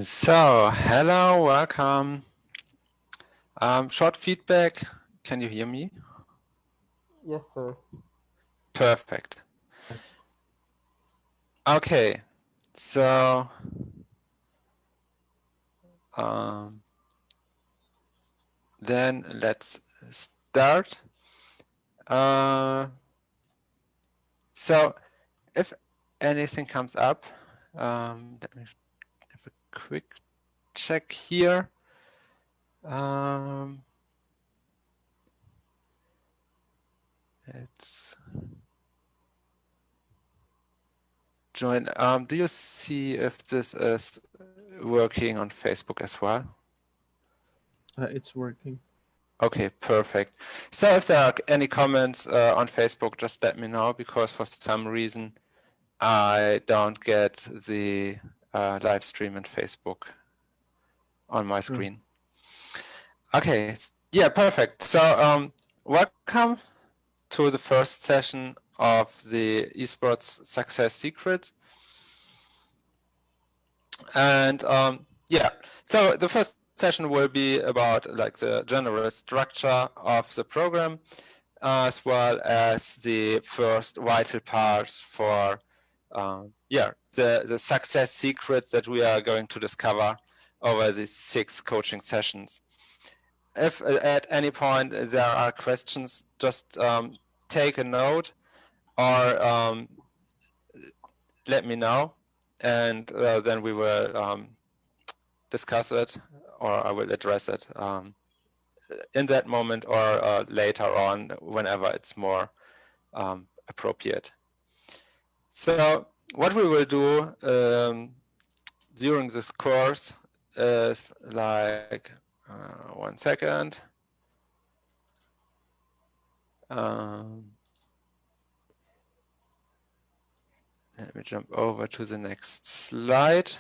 So, hello, welcome. Short feedback. Can you hear me? Yes, sir. Perfect. Yes. Okay, so um, then let's start. So, if anything comes up, let me have a quick check here. Let's join. Do you see if this is working on Facebook as well? It's working. Okay, perfect. So if there are any comments on Facebook, just let me know, because for some reason I don't get the live stream in Facebook on my screen. Okay, yeah, perfect. So welcome to the first session of the esports success secret. And yeah, so the first session will be about like the general structure of the program, as well as the first vital part for yeah, the success secrets that we are going to discover over these 6 coaching sessions. If at any point there are questions, just take a note or let me know, and then we will discuss it, or I will address it in that moment or later on, whenever it's more appropriate. So what we will do during this course is like, 1 second. Let me jump over to the next slide,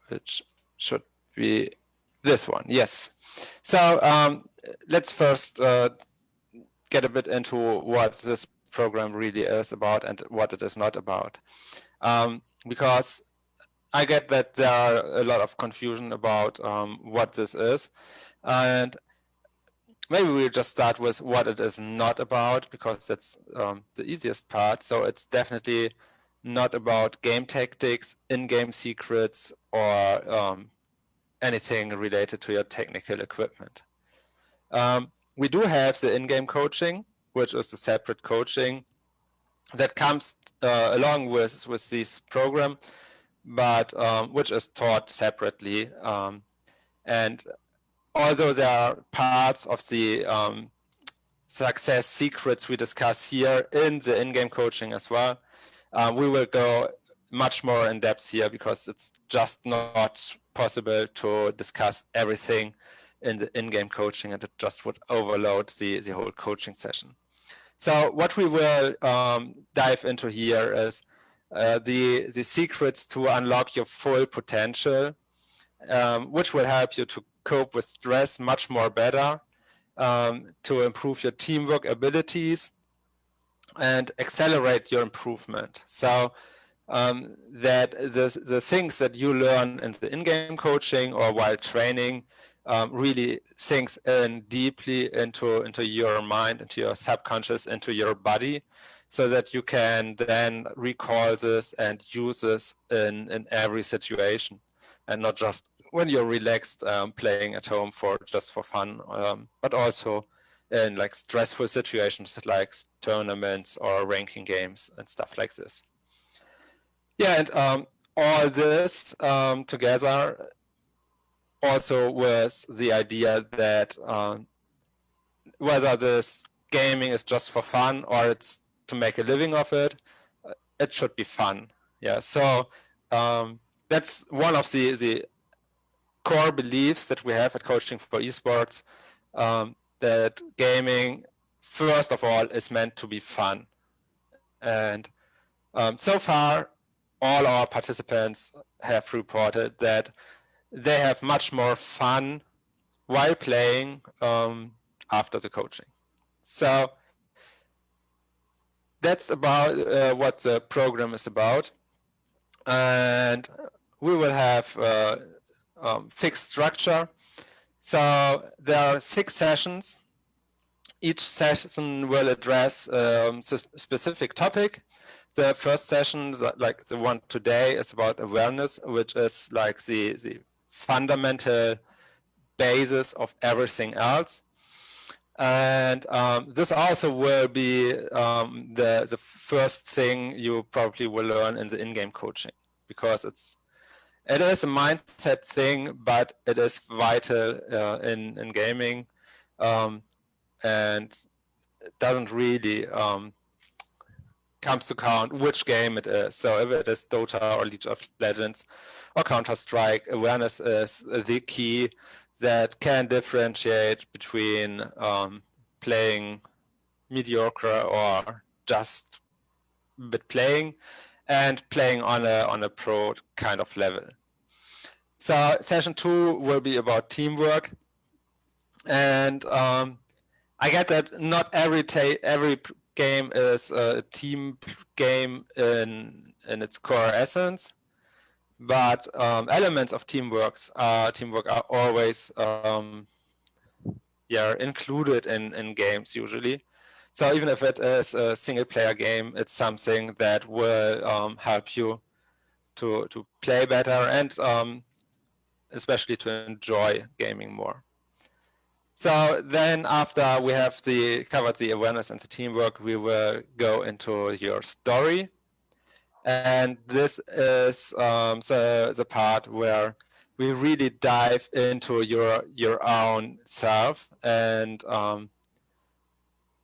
which should be this one. Yes. So let's first get a bit into what this program really is about and what it is not about. Because I get that there are a lot of confusion about what this is. And maybe we'll just start with what it is not about, because that's the easiest part. So it's definitely not about game tactics, in-game secrets, or anything related to your technical equipment. We do have the in-game coaching, which is a separate coaching that comes along with this program, but which is taught separately. And although there are parts of the success secrets we discuss here in the in-game coaching as well, we will go much more in depth here, because it's just not possible to discuss everything in the in-game coaching, and it just would overload the whole coaching session. So what we will dive into here is the secrets to unlock your full potential, which will help you to cope with stress much more better, to improve your teamwork abilities and accelerate your improvement. So that the things that you learn in the in-game coaching or while training really sinks in deeply into your mind, into your subconscious, into your body, so that you can then recall this and use this in every situation, and not just when you're relaxed playing at home just for fun, but also in like stressful situations like tournaments or ranking games and stuff like this. Yeah, and all this together also with the idea that whether this gaming is just for fun or it's to make a living of it, it should be fun. Yeah, so that's one of the core beliefs that we have at Coaching for Esports, that gaming, first of all, is meant to be fun. And so far, all our participants have reported that they have much more fun while playing after the coaching. So that's about what the program is about. And we will have fixed structure. So there are 6 sessions. Each session will address specific topic. The first session, like the one today, is about awareness, which is like the fundamental basis of everything else. And this also will be the first thing you probably will learn in the in-game coaching, because it is a mindset thing, but it is vital in gaming, and it doesn't really comes to count which game it is. So if it is Dota or League of Legends or Counter-Strike, awareness is the key that can differentiate between playing mediocre or just a bit playing and playing on a pro kind of level. So session 2 will be about teamwork, and I get that not every game is a team game in its core essence, but elements of teamwork are always included in games usually. So even if it is a single player game, it's something that will help you to play better and especially to enjoy gaming more. So then after we have covered the awareness and the teamwork, we will go into your story. And this is the part where we really dive into your own self and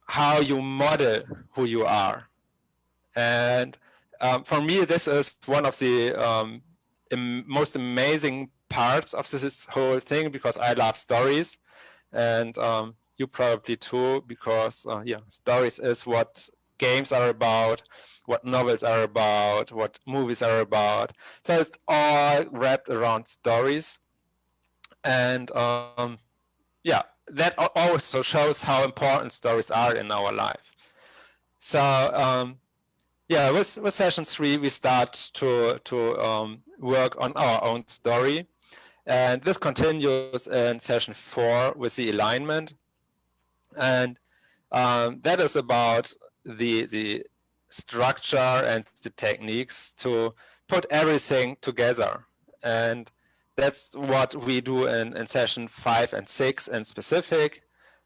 how you model who you are. And for me, this is one of the most amazing parts of this whole thing, because I love stories. And you probably too, because stories is what games are about, what novels are about, what movies are about. So it's all wrapped around stories. And that also shows how important stories are in our life. So with session 3, we start to work on our own story. And this continues in session 4 with the alignment. And that is about the structure and the techniques to put everything together. And that's what we do in session 5 and 6 in specific,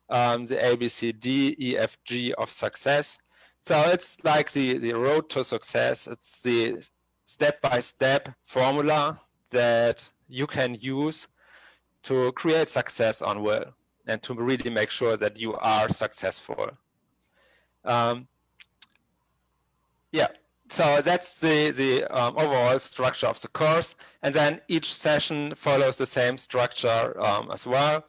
the ABCDEFG of success. So it's like the road to success. It's the step-by-step formula that you can use to create success on will and to really make sure that you are successful. So that's the overall structure of the course. And then each session follows the same structure as well.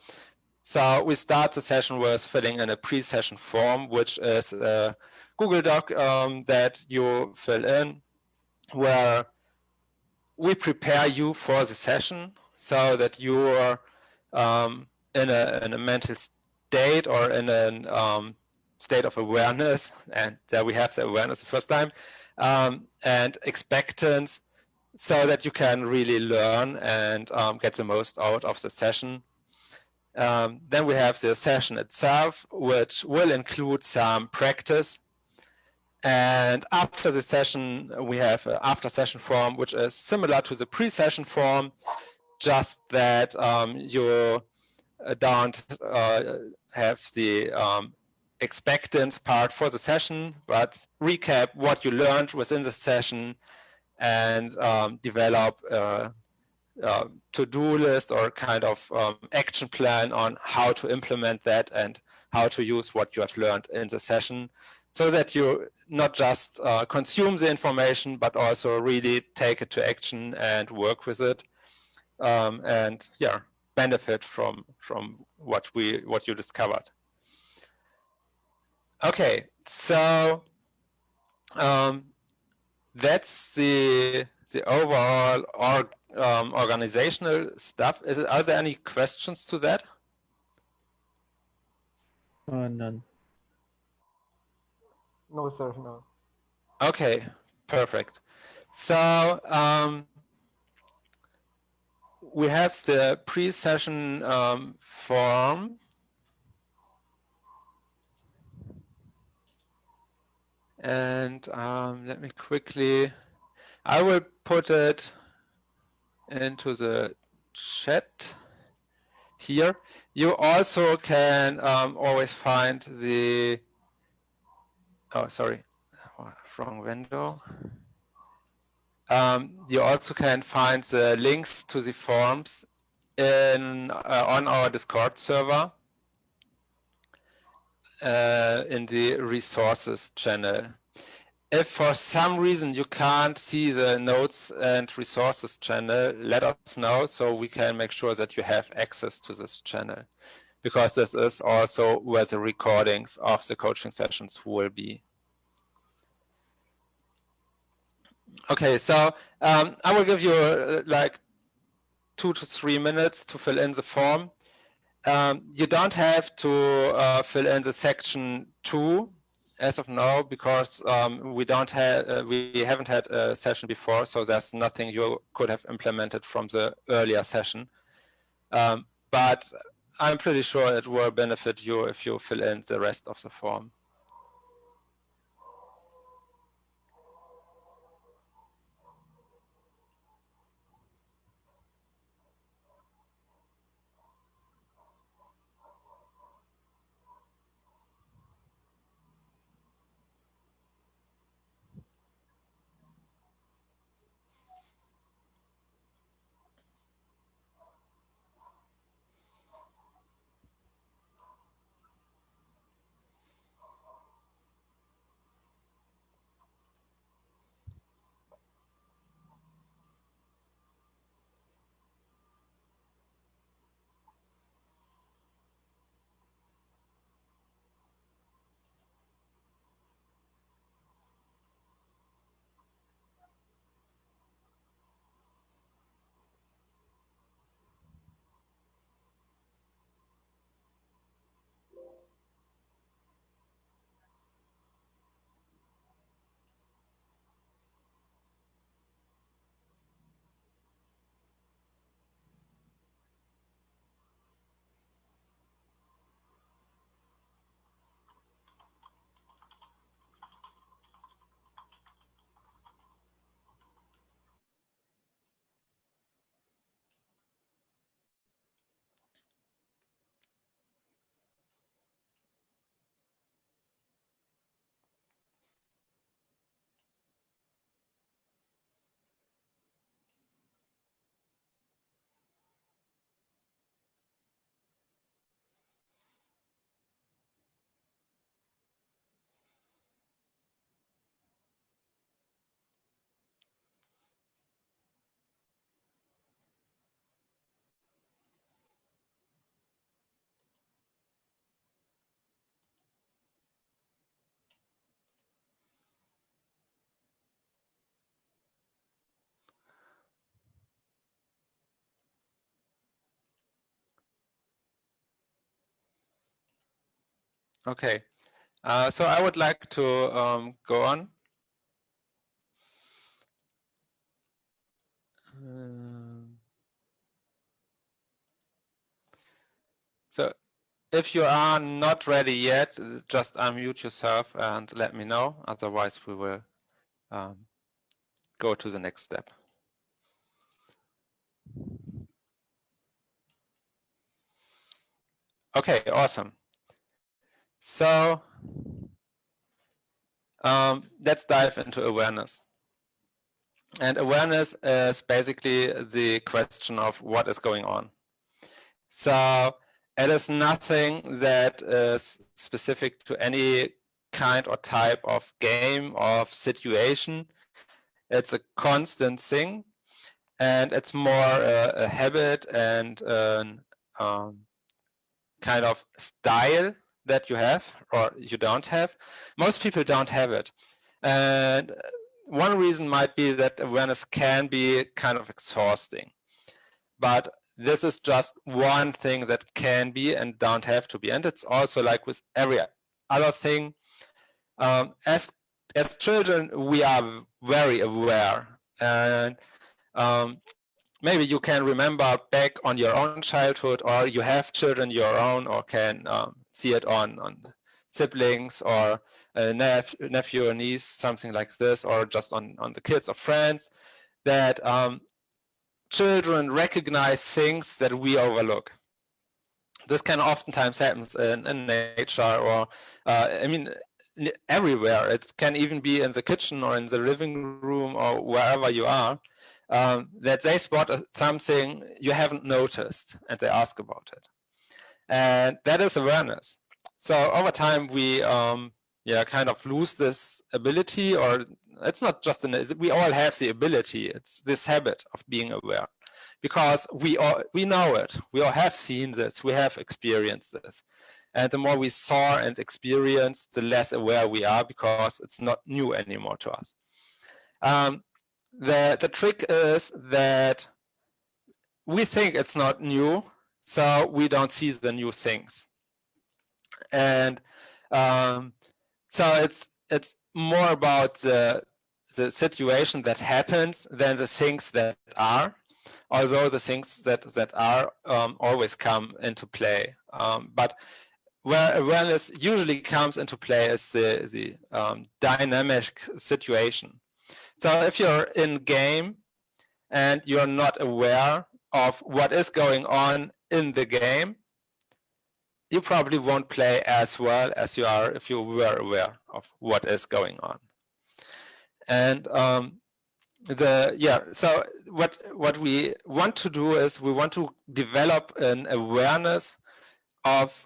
So we start the session with filling in a pre-session form, which is a Google Doc that you fill in, where we prepare you for the session so that you are in a mental state or in a state of awareness, and there we have the awareness the first time, and expectance, so that you can really learn and get the most out of the session. Then we have the session itself, which will include some practice. And after the session, we have an after session form, which is similar to the pre-session form, just that you don't have the expectance part for the session, but recap what you learned within the session and develop a to-do list or kind of action plan on how to implement that and how to use what you have learned in the session, so that you not just consume the information, but also really take it to action and work with it, and benefit from what you discovered. Okay, so that's the overall organizational stuff. Are there any questions to that? None. No, sir, no. Okay, perfect. So we have the pre-session form. And let me quickly, I will put it into the chat here. You also can always find the, oh, sorry, wrong window. You also can find the links to the forms in on our Discord server in the resources channel. If for some reason you can't see the notes and resources channel, let us know so we can make sure that you have access to this channel, because this is also where the recordings of the coaching sessions will be. Okay, so I will give you like 2 to 3 minutes to fill in the form. You don't have to fill in the section 2 as of now, because we haven't had a session before, so there's nothing you could have implemented from the earlier session. But I'm pretty sure it will benefit you if you fill in the rest of the form. Okay, so I would like to go on. So if you are not ready yet, just unmute yourself and let me know. Otherwise, we will go to the next step. Okay, awesome. So let's dive into awareness. And awareness is basically the question of what is going on. So it is nothing that is specific to any kind or type of game or situation. It's a constant thing, and it's more a habit and kind of style that you have or you don't have. Most people don't have it. And one reason might be that awareness can be kind of exhausting. But this is just one thing that can be and don't have to be. And it's also like with every other thing. As children, we are very aware. And maybe you can remember back on your own childhood, or you have children your own, or can see it on siblings or a nephew or niece, something like this, or just on the kids or friends, that children recognize things that we overlook. This can oftentimes happen in nature, or I mean, everywhere. It can even be in the kitchen or in the living room or wherever you are, that they spot something you haven't noticed and they ask about it. And that is awareness. So over time, we kind of lose this ability, or it's not just we all have the ability. It's this habit of being aware, because we know it. We all have seen this. We have experienced this. And the more we saw and experienced, the less aware we are, because it's not new anymore to us. The trick is that we think it's not new, so we don't see the new things. And so it's more about the situation that happens than the things that are, although the things that are always come into play. But where awareness usually comes into play is the dynamic situation. So if you're in game and you're not aware of what is going on in the game, you probably won't play as well as you are if you were aware of what is going on. And so what we want to do is we want to develop an awareness of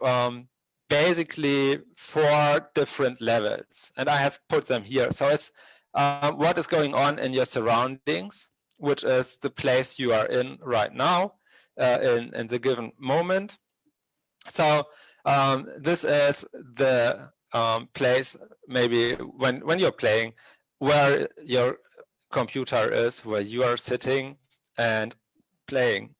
basically 4 different levels, and I have put them here. So it's what is going on in your surroundings, which is the place you are in right now, in the given moment. So this is the place, maybe when you're playing, where your computer is, where you are sitting and playing.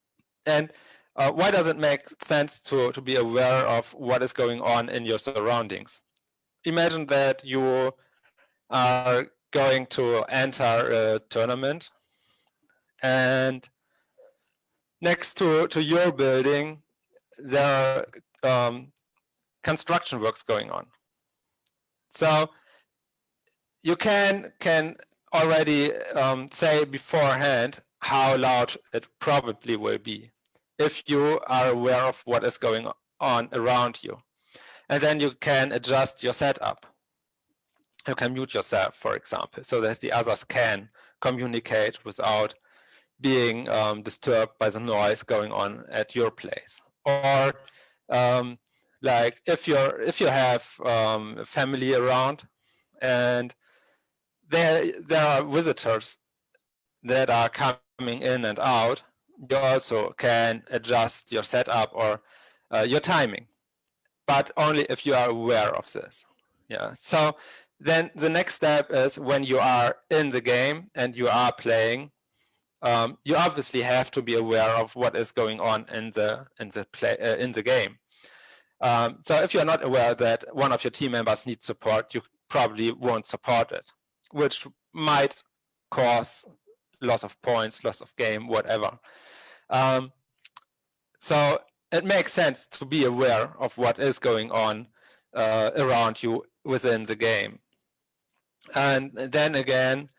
And why does it make sense to be aware of what is going on in your surroundings? Imagine that you are going to enter a tournament, and next to your building there are construction works going on. So you can already say beforehand how loud it probably will be, if you are aware of what is going on around you. And then you can adjust your setup. You can mute yourself, for example, so that the others can communicate without being disturbed by the noise going on at your place. Or like if you have family around and there are visitors that are coming in and out, you also can adjust your setup or your timing, but only if you are aware of this. Yeah. So then the next step is when you are in the game and you are playing, you obviously have to be aware of what is going on in the game. So if you're not aware that one of your team members needs support, you probably won't support it, which might cause loss of points, loss of game, whatever. So it makes sense to be aware of what is going on around you within the game. And then again,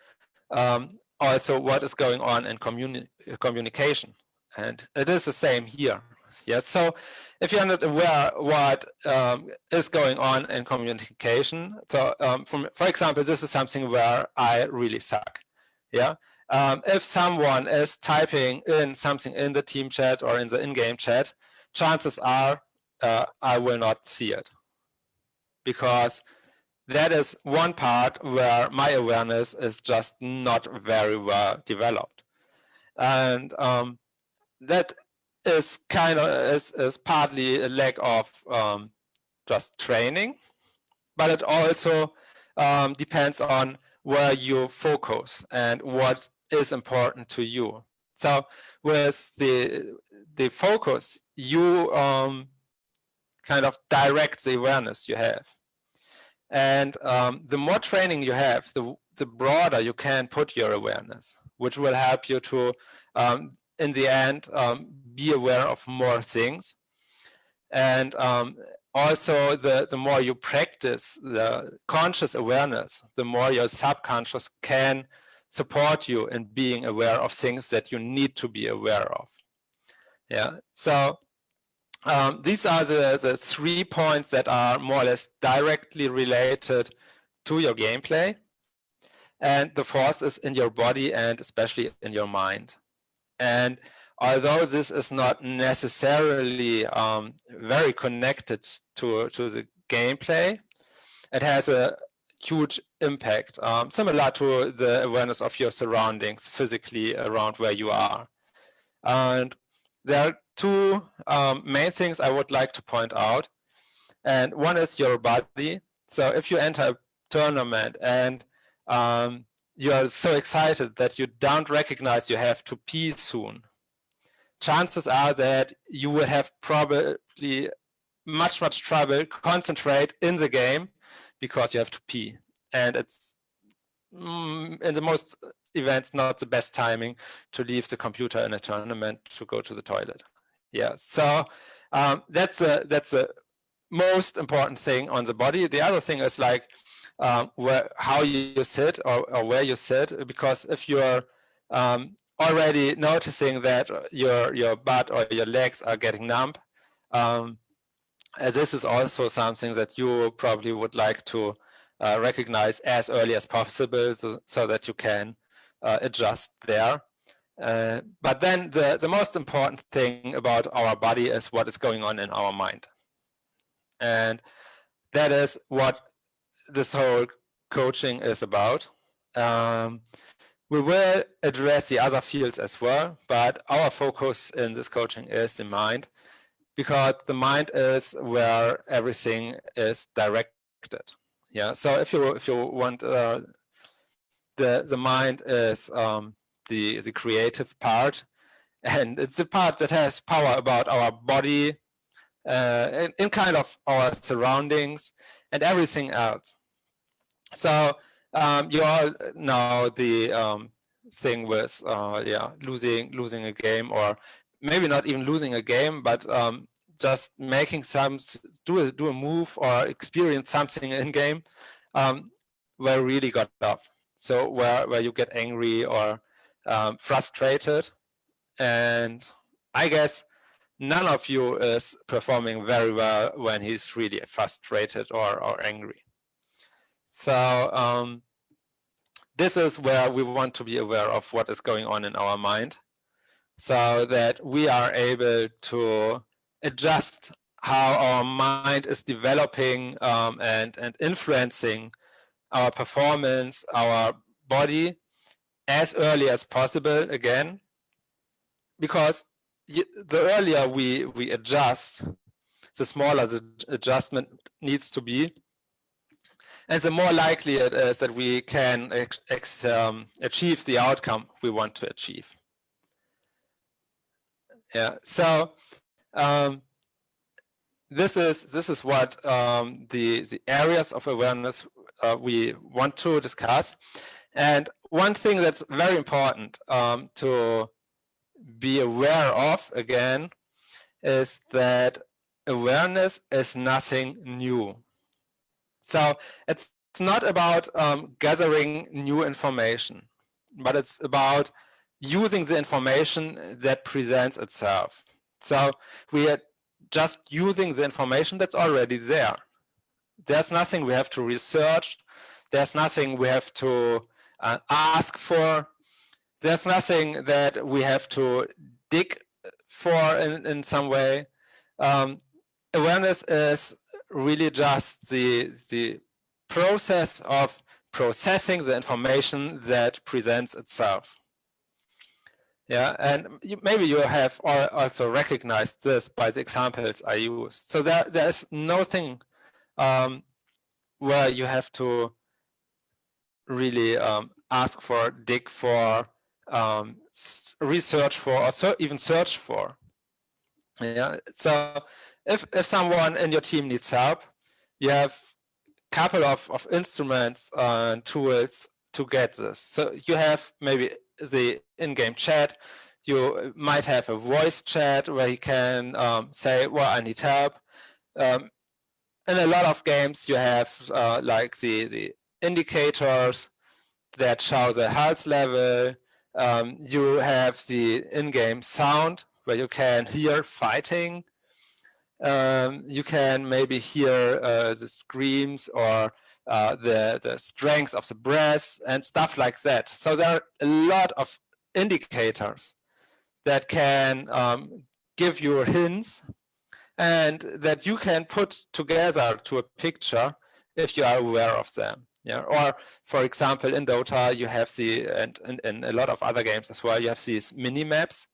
also what is going on in communication. And it is the same here. Yes. So if you're not aware what is going on in communication, so for example, this is something where I really suck. Yeah. If someone is typing in something in the team chat or in the in-game chat, chances are I will not see it, because that is one part where my awareness is just not very well developed. And that is kind of is partly a lack of just training, but it also depends on where you focus and what is important to you. So with the focus, you kind of direct the awareness you have. And the more training you have, the broader you can put your awareness, which will help you to in the end be aware of more things. And also the more you practice the conscious awareness, the more your subconscious can support you in being aware of things that you need to be aware of. Yeah, so these are the 3 points that are more or less directly related to your gameplay. And the fourth is in your body and especially in your mind. And although this is not necessarily very connected to the gameplay, it has a huge impact, similar to the awareness of your surroundings physically around where you are. And there are two main things I would like to point out. And one is your body. So if you enter a tournament and you are so excited that you don't recognize you have to pee soon, chances are that you will have probably much trouble concentrate in the game because you have to pee. And it's in the most events not the best timing to leave the computer in a tournament to go to the toilet. Yeah, so that's the most important thing on the body. The other thing is like how you sit or where you sit, because if you're already noticing that your butt or your legs are getting numb, this is also something that you probably would like to recognize as early as possible, so that you can adjust there. But then the most important thing about our body is what is going on in our mind. And that is what this whole coaching is about. We will address the other fields as well, but our focus in this coaching is the mind, because the mind is where everything is directed. Yeah. So if you want, the mind is the creative part, and it's the part that has power about our body, in kind of our surroundings and everything else. So you all know the thing with losing a game, or maybe not even losing a game, but just making do a move or experience something in game where you really got off. So where you get angry or frustrated, and I guess none of you is performing very well when he's really frustrated or angry. So this is where we want to be aware of what is going on in our mind, so that we are able to adjust how our mind is developing and influencing our performance, our body, as early as possible again. Because the earlier we adjust, the smaller the adjustment needs to be, and the more likely it is that we can achieve the outcome we want to achieve. Yeah. So this is what the areas of awareness we want to discuss. And one thing that's very important to be aware of again is that awareness is nothing new. So it's not about gathering new information, but it's about using the information that presents itself. So we are just using the information that's already there. There's nothing we have to research. There's nothing we have to ask for. There's nothing that we have to dig for in some way. Awareness is really just the process of processing the information that presents itself. Yeah, and maybe you have also recognized this by the examples I used. So there's nothing where you have to really ask for, dig for, research for, or even search for. Yeah. So if someone in your team needs help, you have a couple of instruments and tools to get this. So you have maybe the in-game chat, You might have a voice chat where he can say, well, I need help. In a lot of games, you have like the indicators that show the health level. You have the in-game sound where you can hear fighting. You can maybe hear the screams or the strength of the breath and stuff like that. So there are a lot of indicators that can give you hints and that you can put together to a picture if you are aware of them. Yeah. Or for example, in Dota, you have and in a lot of other games as well, you have these mini maps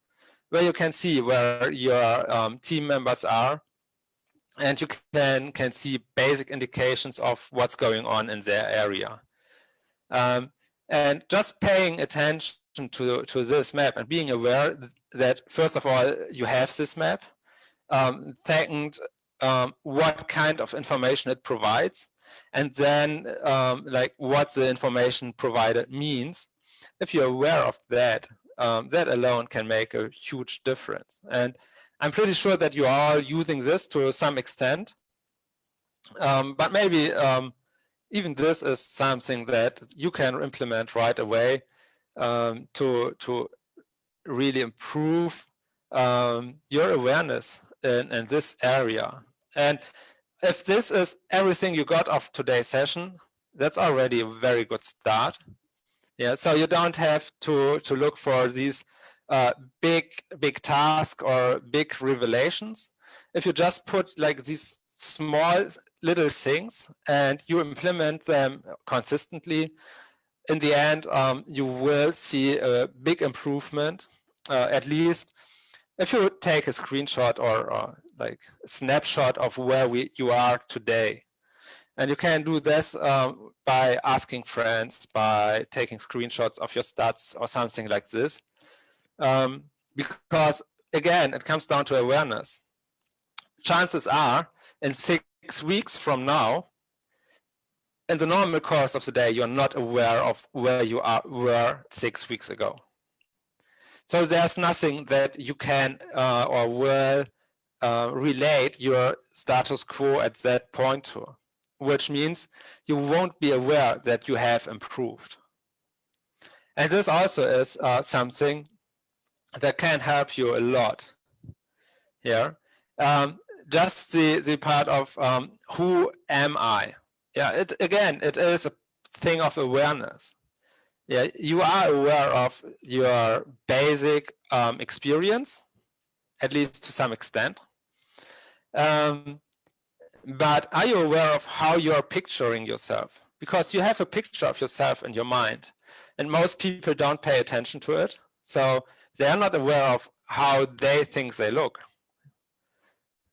where you can see where your team members are, and you can see basic indications of what's going on in their area. And just paying attention to this map and being aware that first of all, you have this map. Second, what kind of information it provides, and then like what the information provided means. If you're aware of that, that alone can make a huge difference. And I'm pretty sure that you are all using this to some extent, but maybe even this is something that you can implement right away to really improve your awareness in this area. And if this is everything you got of today's session, that's already a very good start. Yeah, so you don't have to look for these big tasks or big revelations. If you just put like these small little things and you implement them consistently, in the end, you will see a big improvement. At least if you take a screenshot or like a snapshot of where you are today. And you can do this by asking friends, by taking screenshots of your stats or something like this. Because again, it comes down to awareness. Chances are in 6 weeks from now, in the normal course of the day, you're not aware of where you were 6 weeks ago. So there's nothing that you can or will relate your status quo at that point to, which means you won't be aware that you have improved. And this also is something that can help you a lot here. Just the part of who am I? Yeah, it is a thing of awareness. Yeah, you are aware of your basic experience, at least to some extent. But are you aware of how you're picturing yourself? Because you have a picture of yourself in your mind, and most people don't pay attention to it. So they are not aware of how they think they look.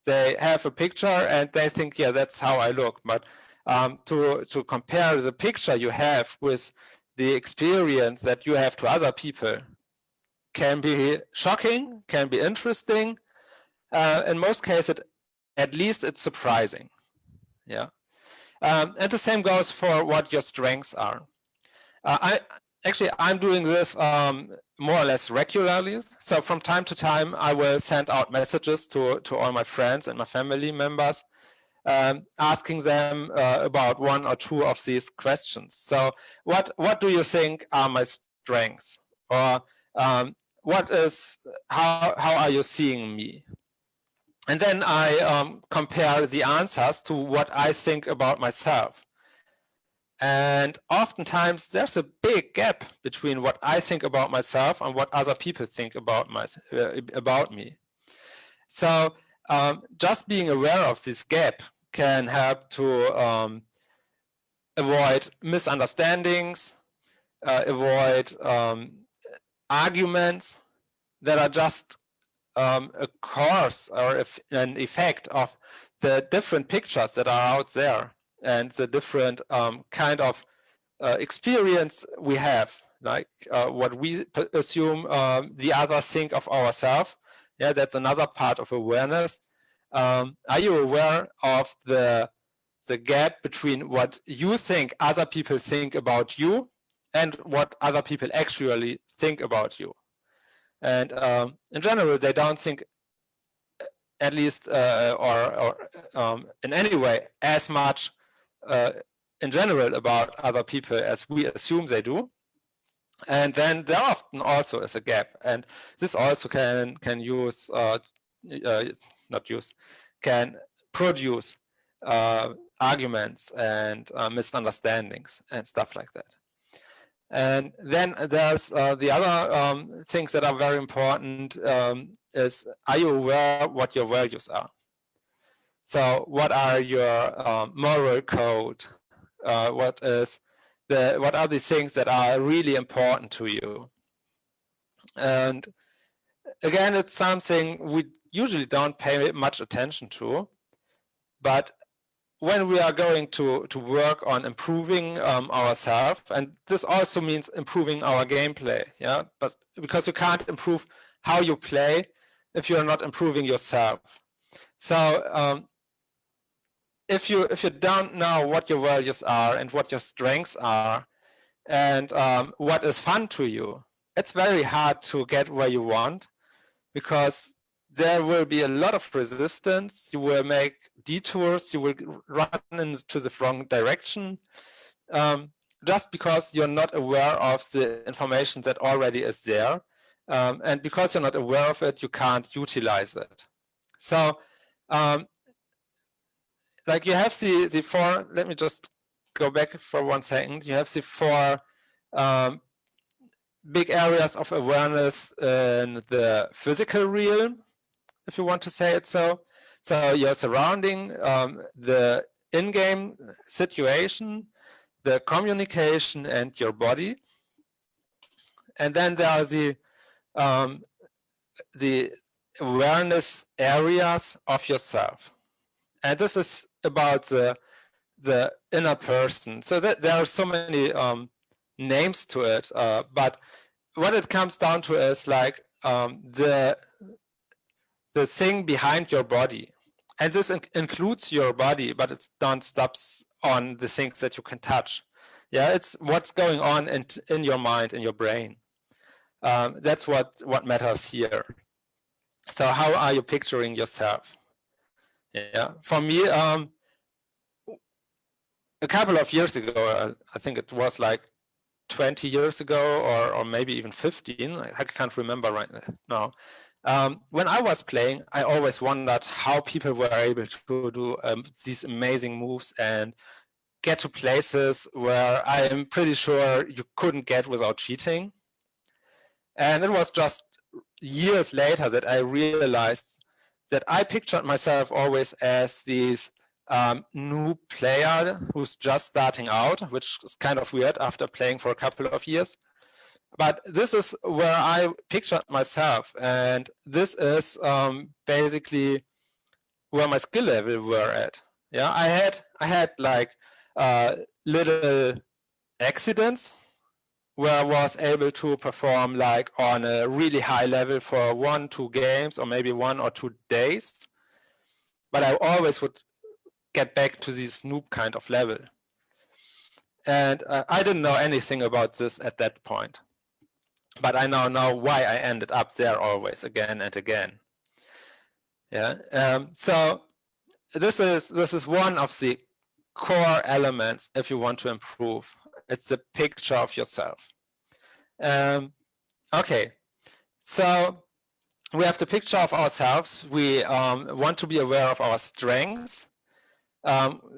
They have a picture and they think, yeah, that's how I look. But to compare the picture you have with the experience that you have to other people can be shocking, can be interesting. In most cases, at least it's surprising. Yeah. And the same goes for what your strengths are. I'm doing this more or less regularly. So from time to time, I will send out messages to all my friends and my family members, asking them about one or two of these questions. So what do you think are my strengths? Or how are you seeing me? And then I compare the answers to what I think about myself. And oftentimes there's a big gap between what I think about myself and what other people think about me. So just being aware of this gap can help to avoid misunderstandings, avoid arguments that are just a cause or an effect of the different pictures that are out there and the different kind of experience we have, like what we assume the others think of ourselves. Yeah, that's another part of awareness. Are you aware of the gap between what you think other people think about you and what other people actually think about you? And in general, they don't think, at least or in any way, as much in general about other people as we assume they do. And then there often also is a gap, and this also can use not use can produce arguments and misunderstandings and stuff like that. And then there's the other things that are very important is, are you aware what your values are? So what are your moral code? What are the things that are really important to you? And again, it's something we usually don't pay much attention to, but when we are going to work on improving ourselves, and this also means improving our gameplay, yeah, but because you can't improve how you play if you're not improving yourself. So if you don't know what your values are and what your strengths are and what is fun to you, it's very hard to get where you want, because there will be a lot of resistance. You will make detours. You will run into the wrong direction, just because you're not aware of the information that already is there. And because you're not aware of it, you can't utilize it. So like you have the four, let me just go back for 1 second. You have the four big areas of awareness in the physical realm, if you want to say it so. So your surrounding, the in-game situation, the communication, and your body. And then there are the awareness areas of yourself. And this is about the inner person. So that there are so many names to it, but what it comes down to is like the thing behind your body. And this includes your body, but it don't stops on the things that you can touch. Yeah, it's what's going on in your mind, in your brain. That's what matters here. So how are you picturing yourself? Yeah, for me, a couple of years ago, I think it was like 20 years ago, or maybe even 15, I can't remember right now. When I was playing, I always wondered how people were able to do these amazing moves and get to places where I am pretty sure you couldn't get without cheating. And it was just years later that I realized that I pictured myself always as this new player who's just starting out, which is kind of weird after playing for a couple of years. But this is where I pictured myself, and this is basically where my skill level were at. Yeah, I had like little accidents where I was able to perform like on a really high level for 1-2 games, or maybe 1 or 2 days. But I always would get back to this noob kind of level. And I didn't know anything about this at that point. But I now know why I ended up there always, again and again. Yeah. So this is one of the core elements if you want to improve. It's the picture of yourself. Okay. So we have the picture of ourselves. We want to be aware of our strengths.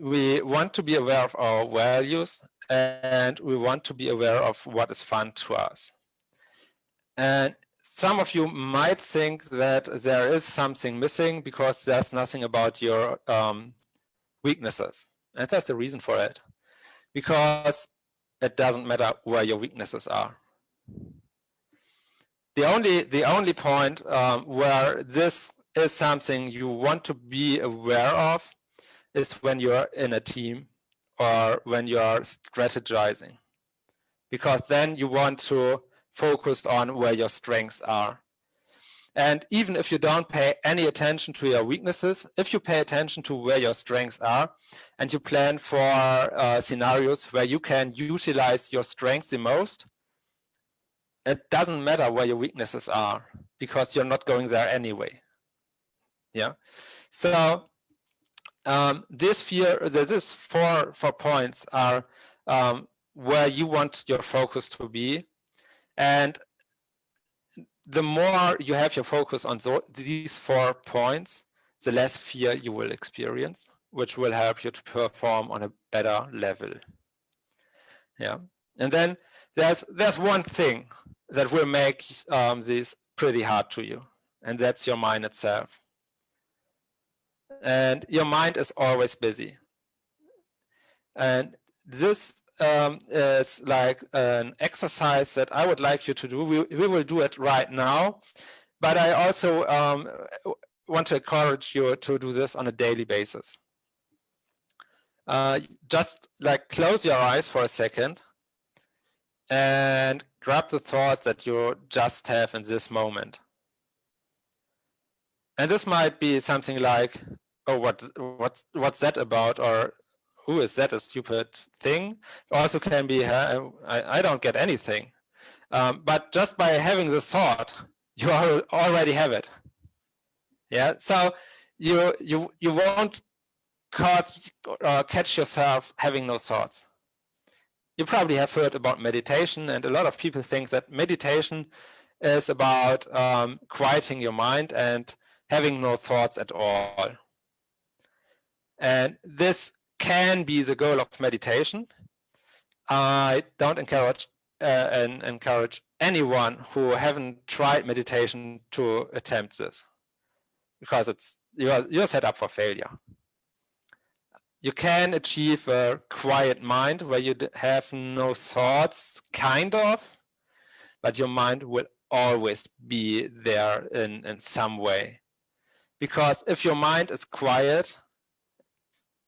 We want to be aware of our values, and we want to be aware of what is fun to us. And some of you might think that there is something missing because there's nothing about your weaknesses. And that's the reason for it. Because it doesn't matter where your weaknesses are. The only point where this is something you want to be aware of is when you're in a team or when you're strategizing. Because then you want to focus on where your strengths are. And even if you don't pay any attention to your weaknesses, if you pay attention to where your strengths are and you plan for scenarios where you can utilize your strengths the most, it doesn't matter where your weaknesses are. because you're not going there anyway. Yeah. So these four points are where you want your focus to be, and the more you have your focus on these 4 points, the less fear you will experience, which will help you to perform on a better level. Yeah, and then there's one thing that will make this pretty hard to you, and that's your mind itself. And your mind is always busy, and this is like an exercise that I would like you to do. We will do it right now, but I also want to encourage you to do this on a daily basis. Just like close your eyes for a second and grab the thought that you just have in this moment. And this might be something like, oh, what's that about? Or who is that, a stupid thing? It also can be, I don't get anything. But just by having the thought, you already have it. Yeah, so you won't catch yourself having no thoughts. You probably have heard about meditation, and a lot of people think that meditation is about quieting your mind and having no thoughts at all. And this can be the goal of meditation. I don't encourage anyone who haven't tried meditation to attempt this, because you're set up for failure. You can achieve a quiet mind where you have no thoughts, kind of, but your mind will always be there in some way. Because if your mind is quiet,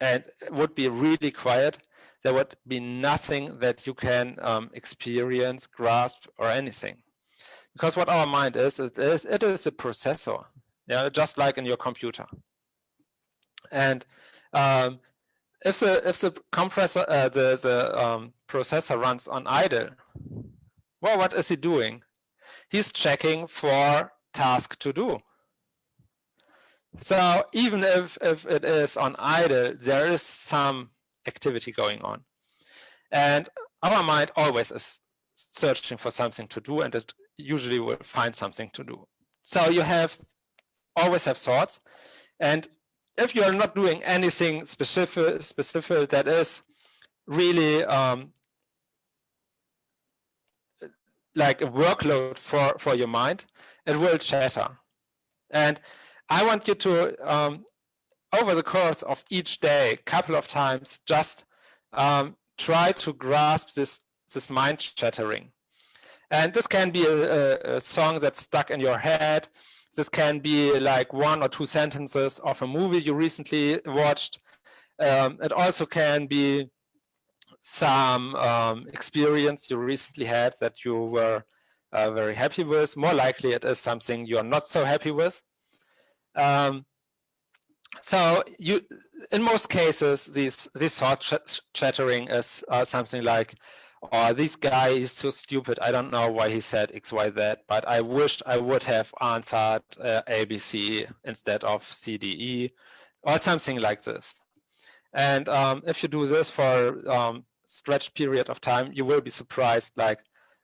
and it would be really quiet, there would be nothing that you can experience, grasp, or anything. Because what our mind is, it is a processor, yeah, just like in your computer. And if the compressor, the processor runs on idle, well, what is he doing? He's checking for tasks to do. So even if it is on idle, there is some activity going on. And our mind always is searching for something to do, and it usually will find something to do. So you always have thoughts, and if you are not doing anything specific that is really like a workload for your mind, it will chatter. And I want you to, over the course of each day, a couple of times, just try to grasp this mind chattering. And this can be a song that's stuck in your head. This can be like 1 or 2 sentences of a movie you recently watched. It also can be some experience you recently had that you were very happy with. More likely it is something you're not so happy with. So in most cases, this thought chattering is something like, oh, this guy is so stupid. I don't know why he said X, Y, Z, but I wish I would have answered A, B, C instead of C, D, E, or something like this. And if you do this for a stretched period of time, you will be surprised, like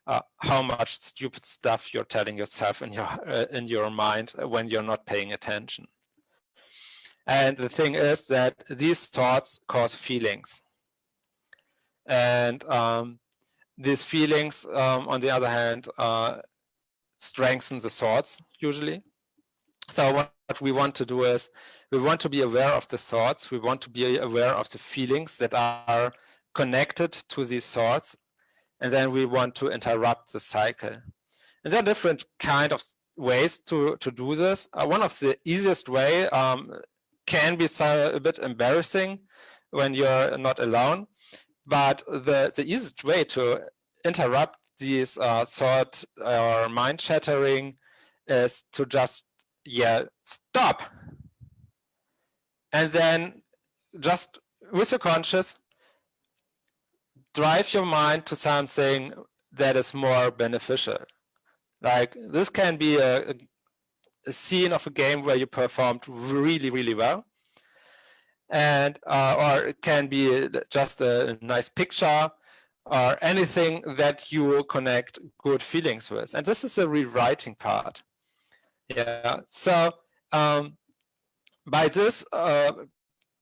how much stupid stuff you're telling yourself in your mind when you're not paying attention. And the thing is that these thoughts cause feelings. And these feelings, on the other hand, strengthen the thoughts usually. So what we want to do is we want to be aware of the thoughts. We want to be aware of the feelings that are connected to these thoughts. And then we want to interrupt the cycle. And there are different kind of ways to do this. One of the easiest way can be a bit embarrassing when you're not alone. But the easiest way to interrupt these thought or mind chattering is to just stop. And then just with your conscious, drive your mind to something that is more beneficial. Like this can be a a scene of a game where you performed really, really well. And or it can be just a nice picture or anything that you connect good feelings with. And this is the rewriting part. Yeah. So by this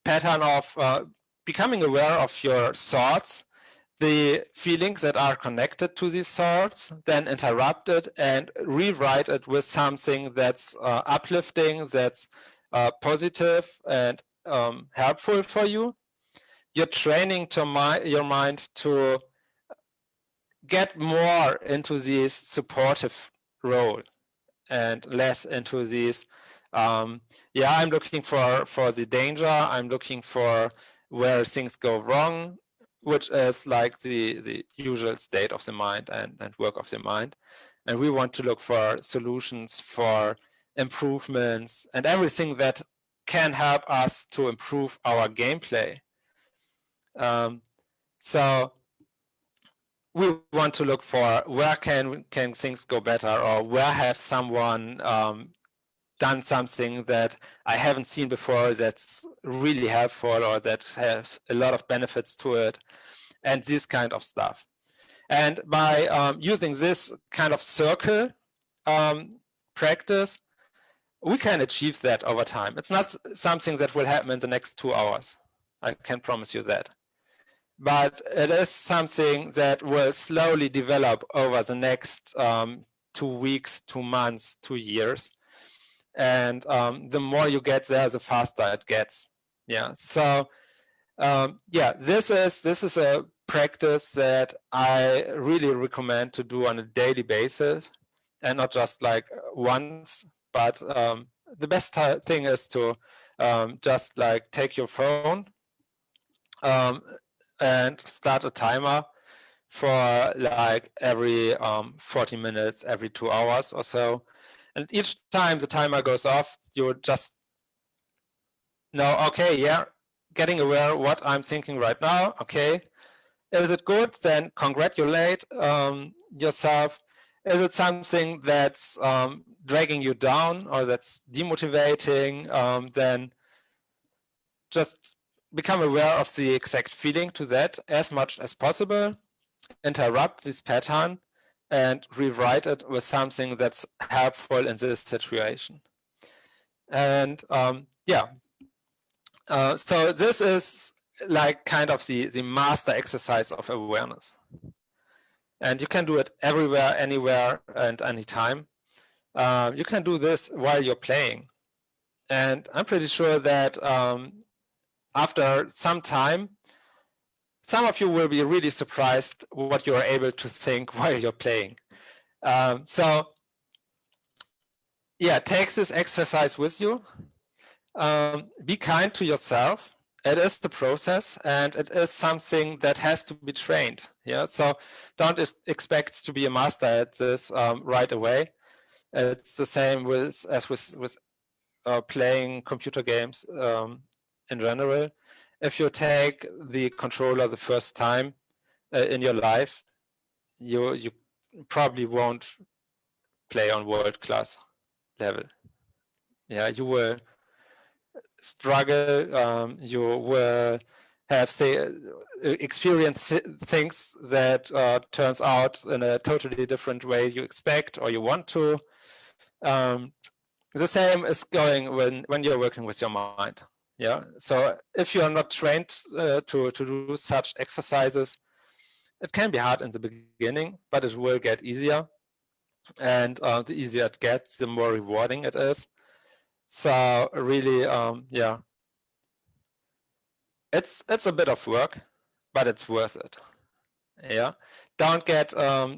pattern of becoming aware of your thoughts, the feelings that are connected to these thoughts, then interrupt it and rewrite it with something that's uplifting, that's positive and helpful for you. You're training your mind to get more into this supportive role and less into these yeah, I'm looking for the danger, I'm looking for where things go wrong, which is like the usual state of the mind and work of the mind. And we want to look for solutions, for improvements and everything that can help us to improve our gameplay. So we want to look for where can things go better, or where have someone done something that I haven't seen before that's really helpful or that has a lot of benefits to it, and this kind of stuff. And by using this kind of circle practice, we can achieve that over time. It's not something that will happen in the next 2 hours. I can promise you that. But it is something that will slowly develop over the next 2 weeks, 2 months, 2 years. And the more you get there, the faster it gets. Yeah. So yeah, this is a practice that I really recommend to do on a daily basis, and not just like once. But the best thing is to just like take your phone and start a timer for like every 40 minutes, every 2 hours or so. And each time the timer goes off, you just know, okay, yeah, getting aware what I'm thinking right now. Okay, is it good? Then congratulate yourself. Is it something that's dragging you down or that's demotivating? Then just become aware of the exact feeling to that as much as possible. Interrupt this pattern and rewrite it with something that's helpful in this situation. And yeah, so this is like kind of the master exercise of awareness. And you can do it everywhere, anywhere, and anytime. You can do this while you're playing. And I'm pretty sure that after some time, some of you will be really surprised what you're able to think while you're playing. So yeah, take this exercise with you. Be kind to yourself. It is the process, and it is something that has to be trained. Yeah, so don't expect to be a master at this right away. It's the same with playing computer games in general. If you take the controller the first time in your life, you probably won't play on world-class level. Yeah, you will struggle. You will have experience things that turns out in a totally different way you expect or you want to. The same is going when you're working with your mind. Yeah. So if you are not trained to do such exercises, it can be hard in the beginning, but it will get easier. And the easier it gets, the more rewarding it is. So really, yeah, it's a bit of work, but it's worth it. Yeah, don't get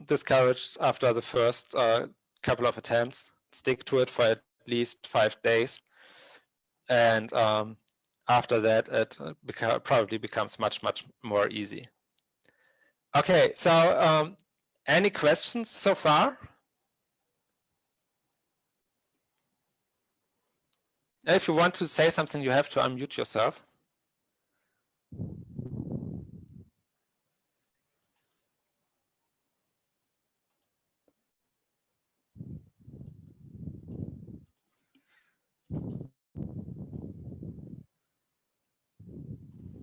discouraged after the first couple of attempts. Stick to it for at least 5 days, and after that, it probably becomes much more easy. Okay, so any questions so far? If you want to say something, you have to unmute yourself.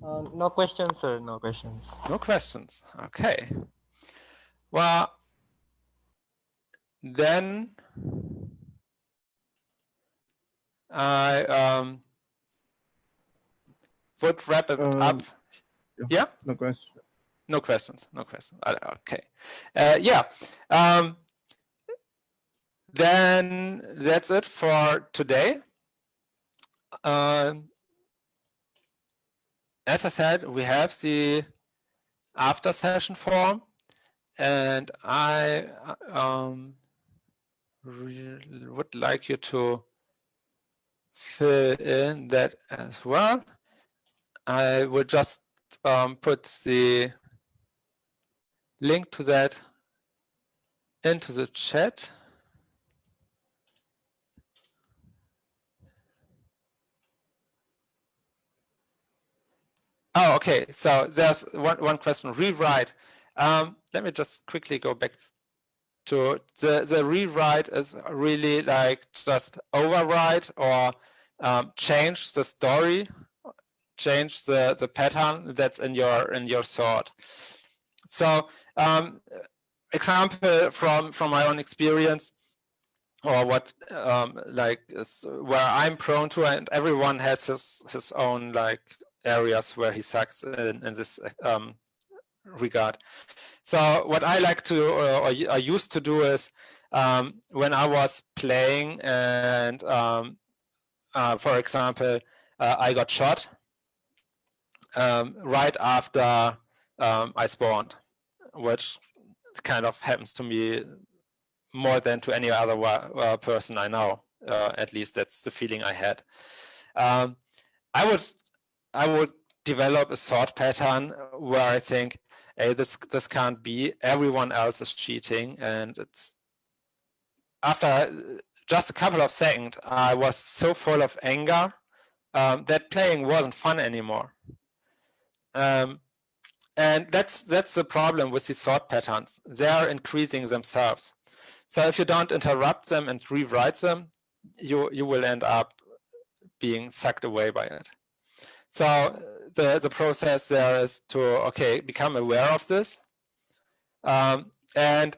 No questions, sir. No questions. No questions. Okay. Well, then I would wrap it up. Yeah. Yeah? No question. No questions. No questions. Okay. Yeah. Then that's it for today. As I said, we have the after session form, and I would like you to fill in that as well. I will just put the link to that into the chat. Oh, okay. So there's one question. Rewrite. Let me just quickly go back to the rewrite is really like just overwrite or change the story, change the pattern that's in your sort. So example from my own experience, or what like is where I'm prone to, and everyone has his own like areas where he sucks in this regard. So what I like to, or I used to do is when I was playing and for example, I got shot right after I spawned, which kind of happens to me more than to any other person I know. At least that's the feeling I had. I would develop a thought pattern where I think, hey, this can't be. Everyone else is cheating, and it's after just a couple of seconds, I was so full of anger that playing wasn't fun anymore. And that's the problem with these thought patterns. They are increasing themselves. So if you don't interrupt them and rewrite them, you will end up being sucked away by it. So the process there is to become aware of this, and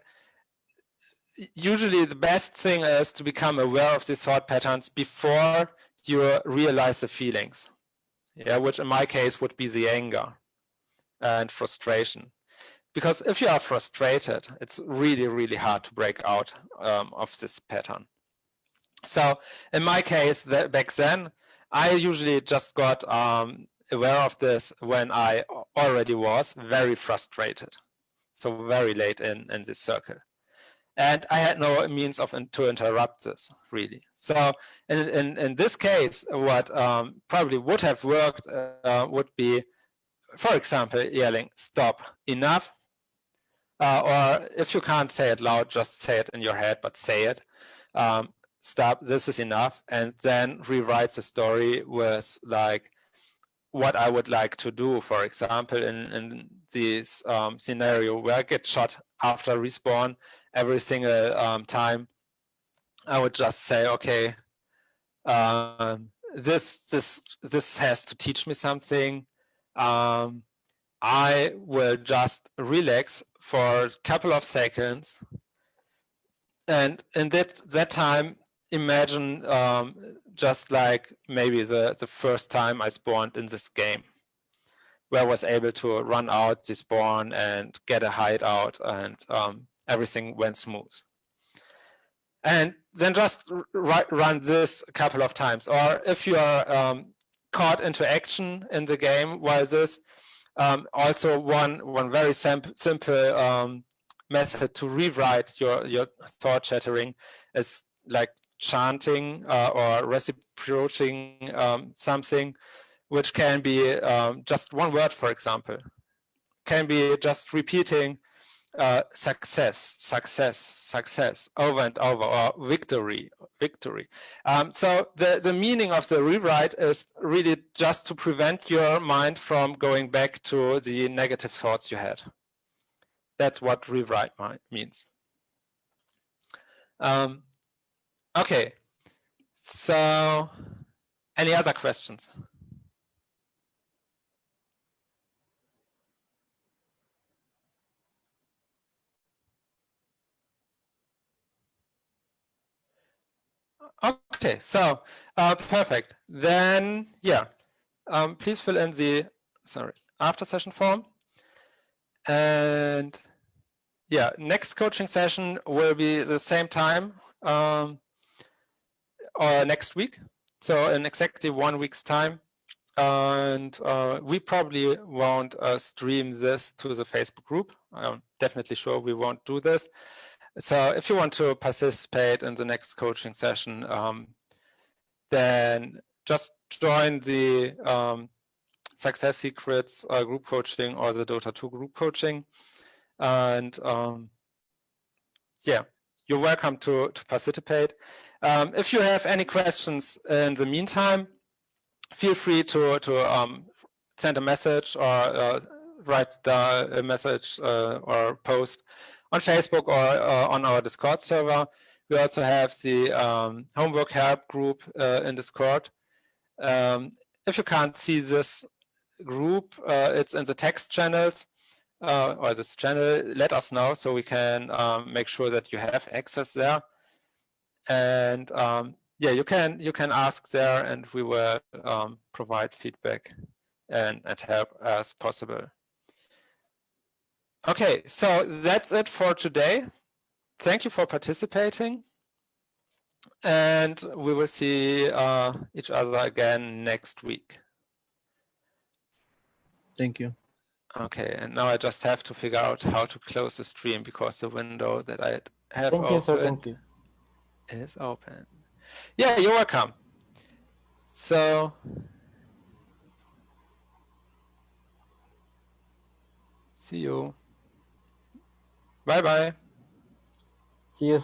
usually the best thing is to become aware of these thought patterns before you realize the feelings, which in my case would be the anger and frustration. Because if you are frustrated, it's really, really hard to break out of this pattern. So in my case, back then, I usually just got aware of this when I already was very frustrated. So very late in this circle. And I had no means to interrupt this, really. So in this case, what probably would have worked would be, for example, yelling, "Stop, enough." Or if you can't say it loud, just say it in your head, but say it. Stop, this is enough. And then rewrite the story with like what I would like to do. For example, in this scenario where I get shot after respawn every single time, I would just say, okay, this has to teach me something. I will just relax for a couple of seconds, and in that time, imagine just like maybe the first time I spawned in this game, where I was able to run out, despawn, and get a hideout, and everything went smooth. And then just run this a couple of times. Or if you are caught into action in the game while this, also one very simple method to rewrite your thought chattering is like chanting or reciprocating something, which can be just one word, for example. Can be just repeating success, success, success over and over, or victory, victory. So the meaning of the rewrite is really just to prevent your mind from going back to the negative thoughts you had. That's what rewrite means. Okay, so any other questions? Okay, so perfect. Then, yeah, please fill in the after session form. And yeah, next coaching session will be the same time or next week. So in exactly 1 week's time. And we probably won't stream this to the Facebook group. I'm definitely sure we won't do this. So if you want to participate in the next coaching session, then just join the Success Secrets group coaching or the Dota 2 group coaching. And yeah, you're welcome to participate. If you have any questions in the meantime, feel free to send a message or write a message or post on Facebook or on our Discord server. We also have the homework help group in Discord. If you can't see this group, it's in the text channels or this channel. Let us know so we can make sure that you have access there. And yeah, you can ask there, and we will provide feedback and help as possible. Okay, so that's it for today. Thank you for participating, and we will see each other again next week. Thank you. Okay, and now I just have to figure out how to close the stream because the window that I have Thank you, sir. opened Thank you. is open. Yeah, you're welcome. So see you. Bye bye. See you, sir.